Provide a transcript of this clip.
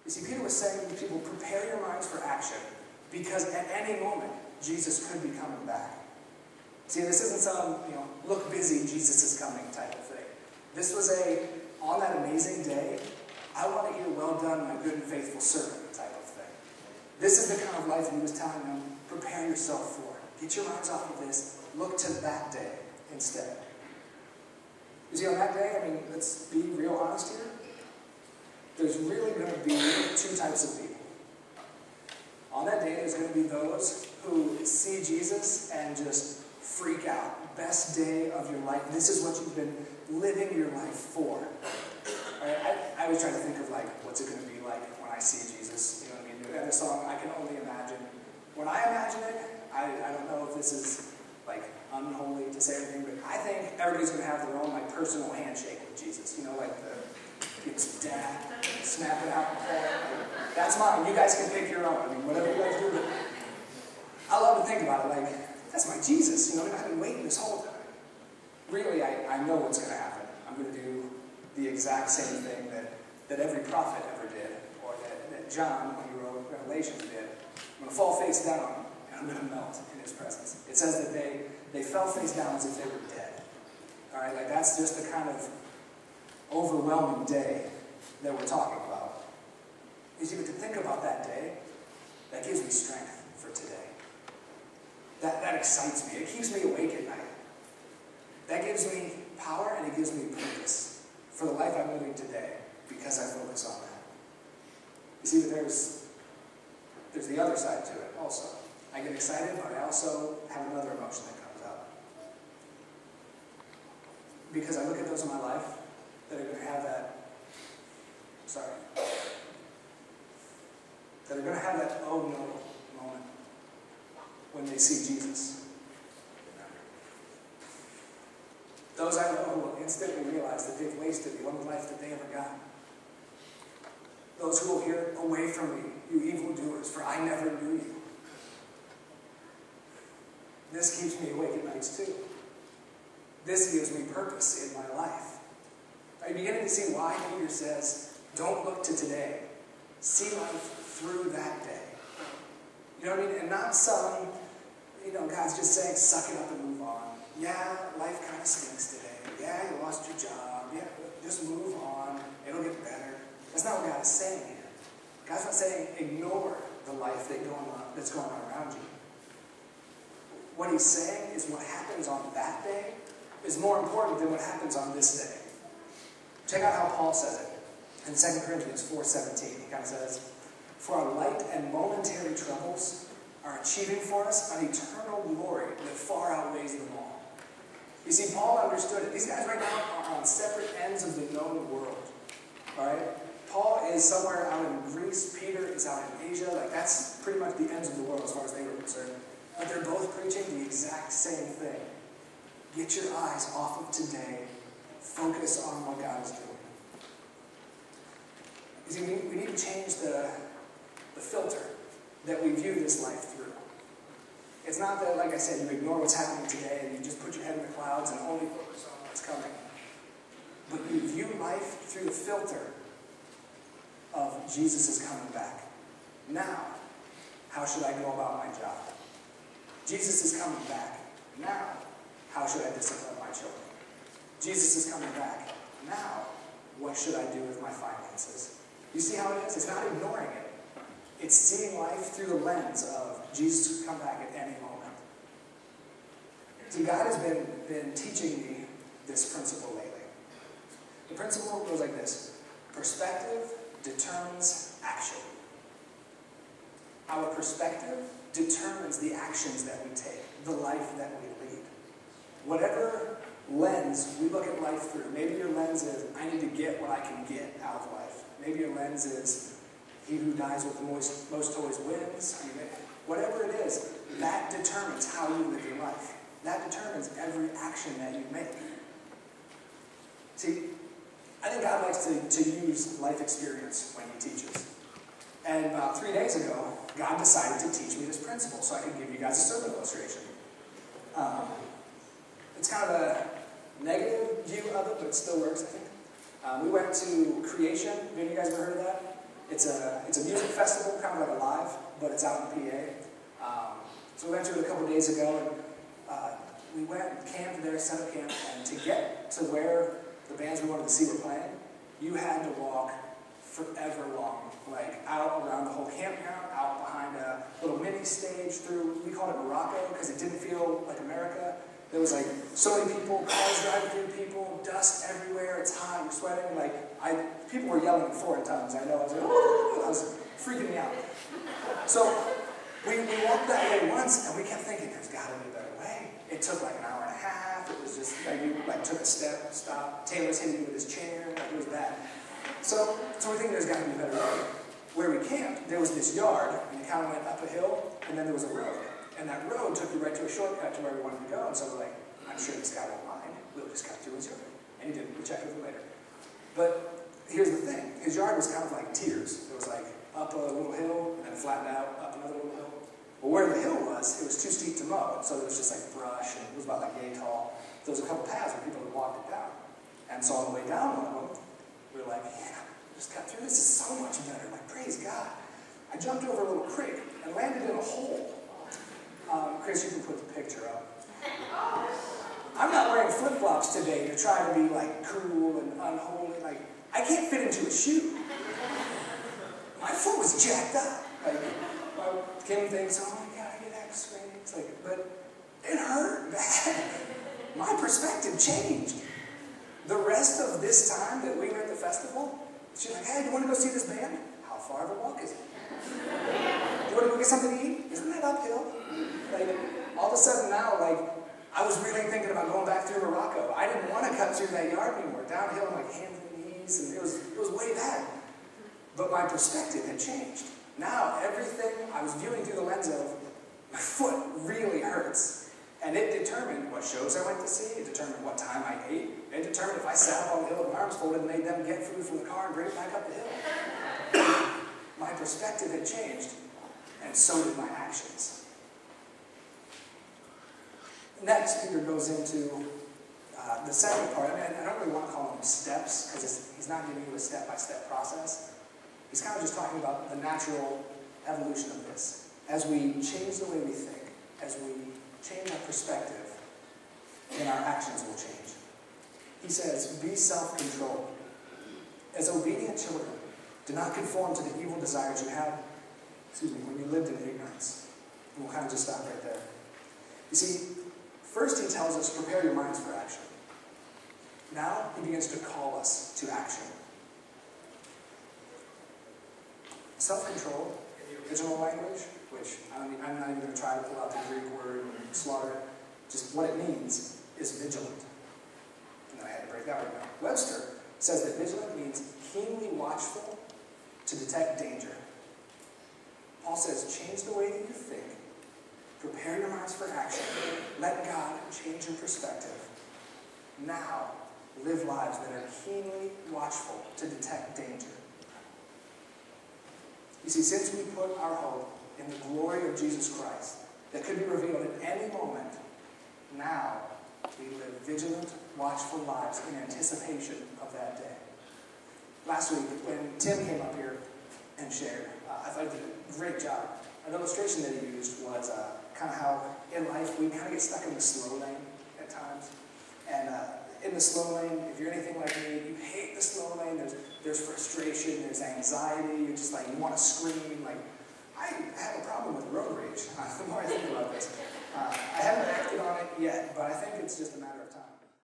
You see, Peter was saying to people, prepare your minds for action, because at any moment, Jesus could be coming back. See, this isn't some, look busy, Jesus is coming type of thing. This was on that amazing day, I want to hear, well done, my good and faithful servant type of thing. This is the kind of life he was telling them, prepare yourself for. Get your minds off of this. Look to that day instead. You see, on that day, let's be real honest here. There's really going to be two types of people. On that day, there's going to be those who see Jesus and just freak out. Best day of your life. This is what you've been living your life for. Right? I always try to think of what's it going to be like when I see Jesus. You know what I mean? And the song, I Can Only Imagine. When I imagine it, I don't know if this is unholy to say anything, but I think everybody's going to have their own personal handshake with Jesus. Give some dad, snap it out. That's mine. You guys can pick your own. Whatever you guys do. But I love to think about it. That's my Jesus. I've been waiting this whole time. Really, I know what's going to happen. I'm going to do the exact same thing that every prophet ever did, or that John, when he wrote Revelation, did. I'm going to fall face down, and I'm going to melt in his presence. It says that they fell face down as if they were dead. All right, that's just the kind of overwhelming day that we're talking about. You see, but to think about that day, that gives me strength for today. That excites me. It keeps me awake at night. That gives me power and it gives me purpose for the life I'm living today because I focus on that. You see, but there's the other side to it also. I get excited, but I also have another emotion that comes up. Because I look at those in my life that are going to have that oh no moment when they see Jesus. Those I know who will instantly realize that they've wasted the only life that they ever got. Those who will hear, away from me, you evildoers, for I never knew you. This keeps me awake at nights too. This gives me purpose in my life. Are you beginning to see why Peter says, don't look to today. See life through that day. You know what I mean? And not some, God's just saying, suck it up and move on. Yeah, life kind of stinks today. Yeah, you lost your job. Yeah, just move on. It'll get better. That's not what God is saying here. God's not saying ignore the life that's going on around you. What he's saying is what happens on that day is more important than what happens on this day. Check out how Paul says it in 2 Corinthians 4:17. He kind of says, for our light and momentary troubles are achieving for us an eternal glory that far outweighs them all. You see, Paul understood it. These guys right now are on separate ends of the known world. All right? Paul is somewhere out in Greece. Peter is out in Asia. That's pretty much the ends of the world as far as they were concerned. But they're both preaching the exact same thing. Get your eyes off of today. Focus on what God is doing. You see, we need to change the filter that we view this life through. It's not that, like I said, you ignore what's happening today and you just put your head in the clouds and only focus on what's coming. But you view life through the filter of Jesus is coming back. Now, how should I go about my job? Jesus is coming back. Now, how should I discipline my children? Jesus is coming back. Now, what should I do with my finances? You see how it is? It's not ignoring it. It's seeing life through the lens of Jesus could come back at any moment. See, God has been teaching me this principle lately. The principle goes like this. Perspective determines action. Our perspective determines the actions that we take, the life that we lead. Whatever lens we look at life through, maybe your lens is, I need to get what I can get out of life. Maybe your lens is, he who dies with the most toys wins. Whatever it is, that determines how you live your life. That determines every action that you make. See, I think God likes to use life experience when he teaches. And about 3 days ago, God decided to teach me this principle so I could give you guys a sermon illustration. It's kind of a negative view of it, but it still works, I think. We went to Creation. Have you guys ever heard of that? It's a music festival, kind of like a live, but it's out in PA. So we went to it a couple days ago, and we went and camped there, set up camp, and to get to where the bands we wanted to see were playing, you had to walk forever long, like out around the whole campground, out behind a little mini stage through, we called it Morocco because it didn't feel like America. There was like so many people, cars driving through people, dust everywhere, it's hot, you're sweating. Like, people were yelling in foreign tongues, I know. I was like, oh, I was freaking me out. So we walked that way once, and we kept thinking, there's got to be a better way. It took like an hour and a half. It was just like, we took a step, stopped. Taylor's hitting me with his chair. Like, it was bad. So we think there's got to be a better way. Where we camped, there was this yard, and it kind of went up a hill, and then there was a road. And that road took you right to a shortcut to where we wanted to go. And so we're like, I'm sure this guy won't mind. We'll just cut through his yard. And he didn't. We checked with him later. But here's the thing. His yard was kind of like tiers. It was like up a little hill, and then flattened out, up another little hill. Well, where the hill was, it was too steep to mow. So there was just like brush, and it was about like yay tall. There was a couple paths where people had walked it down. And so on the way down one of them, we were like, yeah, just cut through. This is so much better. Like, praise God. I jumped over a little creek and landed in a hole. Chris, you can put the picture up. I'm not wearing flip-flops today to try to be like cool and unholy. Like, I can't fit into a shoe. My foot was jacked up. Like, Kim thinks, oh my God, I get x-ray. It's like, but it hurt bad. My perspective changed. The rest of this time that we were at the festival, she's like, hey, do you want to go see this band? How far of a walk is it? Do you want to go get something to eat? Isn't that uphill? Like, all of a sudden now, like, I was really thinking about going back through Morocco. I didn't want to cut through that yard anymore. Downhill, like hands and knees, and it was way bad. But my perspective had changed. Now, everything I was viewing through the lens of, my foot really hurts. And it determined what shows I went to see. It determined what time I ate. It determined if I sat up on the hill with my arms folded and made them get food from the car and bring it back up the hill. My perspective had changed, and so did my actions. Next, Peter goes into the second part. I mean, I don't really want to call them steps, because he's not giving you a step-by-step process. He's kind of just talking about the natural evolution of this. As we change the way we think, as we change our perspective, then our actions will change. He says, be self-controlled. As obedient children, do not conform to the evil desires you had, when you lived in ignorance. And we'll kind of just stop right there. You see, first he tells us, prepare your minds for action. Now he begins to call us to action. Self-control, in the original language, which I'm not even going to try to pull out the Greek word and slaughter it, just what it means is vigilant. And I had to break that word down. Webster says that vigilant means keenly watchful to detect danger. Paul says, change the way that you think. Prepare your minds for action. Let God change your perspective. Now, live lives that are keenly watchful to detect danger. You see, since we put our hope in the glory of Jesus Christ that could be revealed at any moment, now we live vigilant, watchful lives in anticipation of that day. Last week, when Tim came up here and shared, I thought he did a great job. An illustration that he used was kind of how in life we kind of get stuck in the slow lane at times. And in the slow lane, if you're anything like me, you hate the slow lane. There's frustration, there's anxiety. You're just like, you want to scream. Like, I have a problem with road rage. The more I think about this, I haven't acted on it yet, but I think it's just a matter of time.